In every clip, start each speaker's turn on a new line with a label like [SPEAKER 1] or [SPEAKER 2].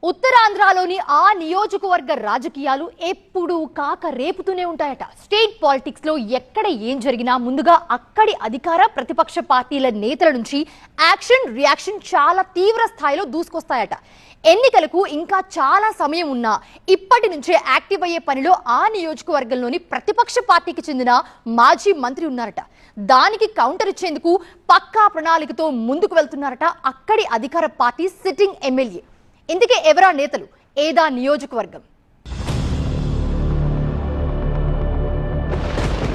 [SPEAKER 1] ఉత్తరాంధ్రలోని ఆ నియోజకవర్గ రాజకీయాలు ఎప్పుడూ కాక రేపుతూనే ఉంటాయట. స్టేట్ పాలిటిక్స్ లో ఎక్కడ ఏం జరిగినా ముందుగా అక్కడి అధికార ప్రతిపక్ష పార్టీల నేతల నుంచి యాక్షన్ రియాక్షన్ చాలా తీవ్ర స్థాయిలో దూసుకొస్తాయట. ఎన్నికలకు ఇంకా చాలా సమయం ఉన్నా ఇప్పటి నుంచే యాక్టివ్ అయ్యే పనిలో ఆ నియోజకవర్గంలోని ప్రతిపక్ష పార్టీకి చెందిన మాజీ మంత్రి ఉన్నారట. దానికి కౌంటర్ ఇచ్చేందుకు పక్కా ప్రణాళికతో ముందుకు వెళ్తున్నారట అక్కడి అధికార పార్టీ సిట్టింగ్ ఎమ్మెల్యే. ఇందుకే ఎవరా నేతలు, ఏదా నియోజకవర్గం?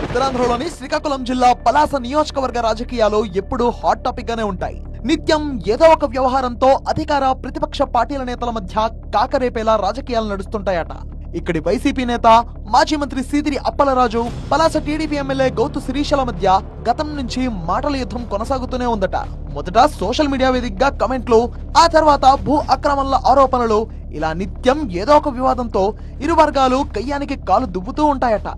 [SPEAKER 2] ఉత్తరాంధ్రలోని శ్రీకాకుళం జిల్లా పలాస నియోజకవర్గ రాజకీయాలు ఎప్పుడూ హాట్ టాపిక్ గానే ఉంటాయి. నిత్యం ఏదో ఒక వ్యవహారంతో అధికార ప్రతిపక్ష పార్టీల నేతల మధ్య కాకరేపేలా రాజకీయాలు నడుస్తుంటాయట. ఇక్కడి వైసీపీ నేత మాజీ మంత్రి సీదిరి అప్పలరాజు, పలాస టీడీపీ ఎమ్మెల్యే గౌతు శిరీషల మధ్య గతం నుంచి మాటల యుద్ధం కొనసాగుతూనే ఉందట. మొదట సోషల్ మీడియా వేదికగా కమెంట్లు, ఆ తర్వాత భూ అక్రమాల ఆరోపణలు, ఇలా నిత్యం ఏదో ఒక వివాదంతో ఇరు వర్గాలు కయ్యానికి కాలు దువ్వుతూ ఉంటాయట.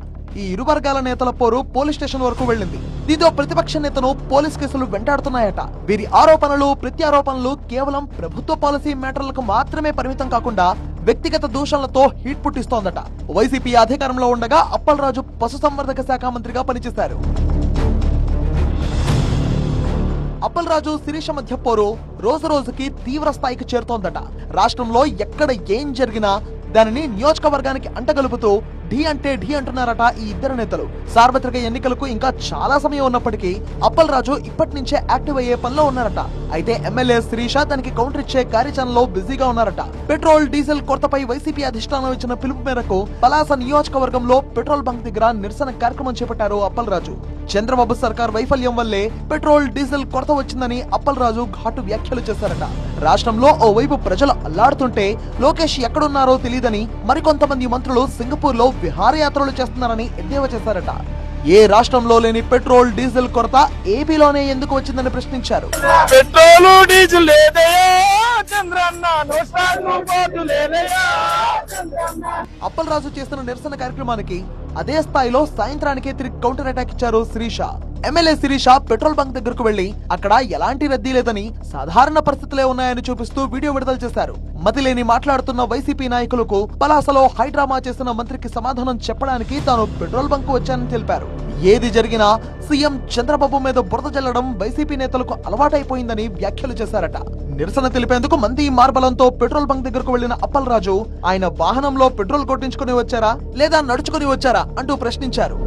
[SPEAKER 2] ఈ ఇరు వర్గాల నేతల పోరు పోలీస్ స్టేషన్ వరకు వెళ్ళింది. దీంతో ప్రతిపక్ష నేతను పోలీస్ కేసులు వెంటాడుతున్నాయట. వీరి ఆరోపణలు ప్రత్యారోపణలు కేవలం ప్రభుత్వ పాలసీ మ్యాటర్లకు మాత్రమే పరిమితం కాకుండా వ్యక్తిగత దూషణలతో హీట్ పుట్టిస్తోందట. వైసీపీ అధికారంలో ఉండగా అప్పలరాజు పశుసంవర్ధక శాఖ మంత్రిగా పనిచేశారు. అప్పలరాజు శిరీష మధ్య పోరు రోజు రోజుకి తీవ్ర స్థాయికి చేరుతోందట. రాష్ట్రంలో ఎక్కడ ఏం జరిగినా దానిని నియోజకవర్గానికి అంటగలుపుతూ ఢీ అంటే ఢీ అంటున్నారట ఈ ఇద్దరు నేతలు. సార్వత్రిక ఎన్నికలకు ఇంకా చాలా సమయం ఉన్నప్పటికీ అప్పలరాజు ఇప్పటి నుంచే యాక్టివ్ అయ్యే పనిలో ఉన్నారట. అయితే ఎమ్మెల్యే శిరీష దానికి కౌంటర్ ఇచ్చే కార్యాచరణలో బిజీగా ఉన్నారట. పెట్రోల్ డీజిల్ కొరతపై వైసీపీ అధిష్టానం ఇచ్చిన పిలుపు మేరకు పలాస నియోజకవర్గంలో పెట్రోల్ బంక్ దగ్గర నిరసన కార్యక్రమం చేపట్టారు అప్పలరాజు. చంద్రబాబు సర్కార్ వైఫల్యం వల్లే పెట్రోల్ డీజిల్ కొరత వచ్చిందని అప్పలరాజు ఘాటు వ్యాఖ్యలు చేశారట. రాష్ట్రంలో ఓవైపు ప్రజలు అల్లాడుతుంటే లోకేష్ ఎక్కడున్నారో తెలియదని మరికొంతమంది మంత్రులు సింగపూర్ లో విహారయాత్రలు చేస్తున్నారని ఎద్దేవా చేశారట. ఏ రాష్ట్రంలో లేని పెట్రోల్ డీజిల్ కొరత ఏపీలోనే ఎందుకు వచ్చిందని ప్రశ్నించారు. అప్పలరాజు చేస్తున్న నిరసన కార్యక్రమానికి అదే స్థాయిలో సాయంత్రానికే తిరిగి కౌంటర్ అటాక్ ఇచ్చారు Sirisha. MLA Sirisha petrol bunk దగ్గరకు వెళ్లి అక్కడ ఎలాంటి రద్దీ లేదని సాధారణ పరిస్థితులే ఉన్నాయని చూపిస్తూ వీడియో విడుదల చేశారు. మతిలేని మాట్లాడుతున్న వైసీపీ నాయకులకు పలాసలో హైడ్రామా చేసిన మంత్రికి సమాధానం చెప్పడానికి తాను పెట్రోల్ బంక్ వచ్చానని తెలిపారు. ఏది జరిగినా సీఎం చంద్రబాబు మీద బురద జల్లడం వైసీపీ నేతలకు అలవాటైపోయిందని వ్యాఖ్యలు చేశారట. నిరసన తెలిపేందుకు మంది మార్బలంతో పెట్రోల్ బంక్ దగ్గరకు వెళ్లిన అప్పలరాజు ఆయన వాహనంలో పెట్రోల్ కొట్టించుకుని వచ్చారా లేదా నడుచుకుని వచ్చారా అంటూ ప్రశ్నించారు.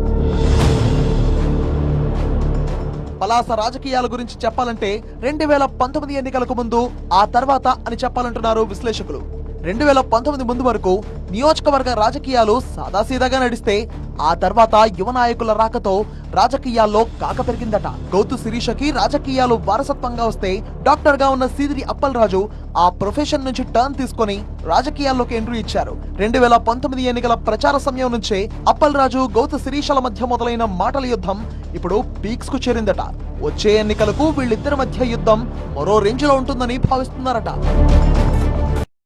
[SPEAKER 2] పలాస రాజకీయాల గురించి చెప్పాలంటే 2019 ఎన్నికలకు ముందు, ఆ తర్వాత అని చెప్పాలంటున్నారు విశ్లేషకులు. 2019 ముందు వరకు నియోజకవర్గ రాజకీయాలు సాదాసీదాగా నడిస్తే ఆ తర్వాత యువ నాయకుల రాకతో రాజకీయాల్లో కాక పెరిగిందట. గౌతు శిరీషకి రాజకీయాలు వారసత్వంగా వస్తే డాక్టర్ గా ఉన్న సీదిరి అప్పలరాజు ఆ ప్రొఫెషన్ నుంచి టర్న్ తీసుకొని రాజకీయాల్లోకి ఎంట్రీ ఇచ్చారు. 2019 ఎన్నికల ప్రచార సమయం నుంచే అప్పలరాజు గౌతు శిరీషల మధ్య మొదలైన మాటల యుద్ధం ఇప్పుడు పీక్స్ కు చేరిందట. వచ్చే ఎన్నికలకు వీళ్ళిద్దరి మధ్య యుద్ధం మరో రేంజ్ లో ఉంటుందని భావిస్తున్నారట.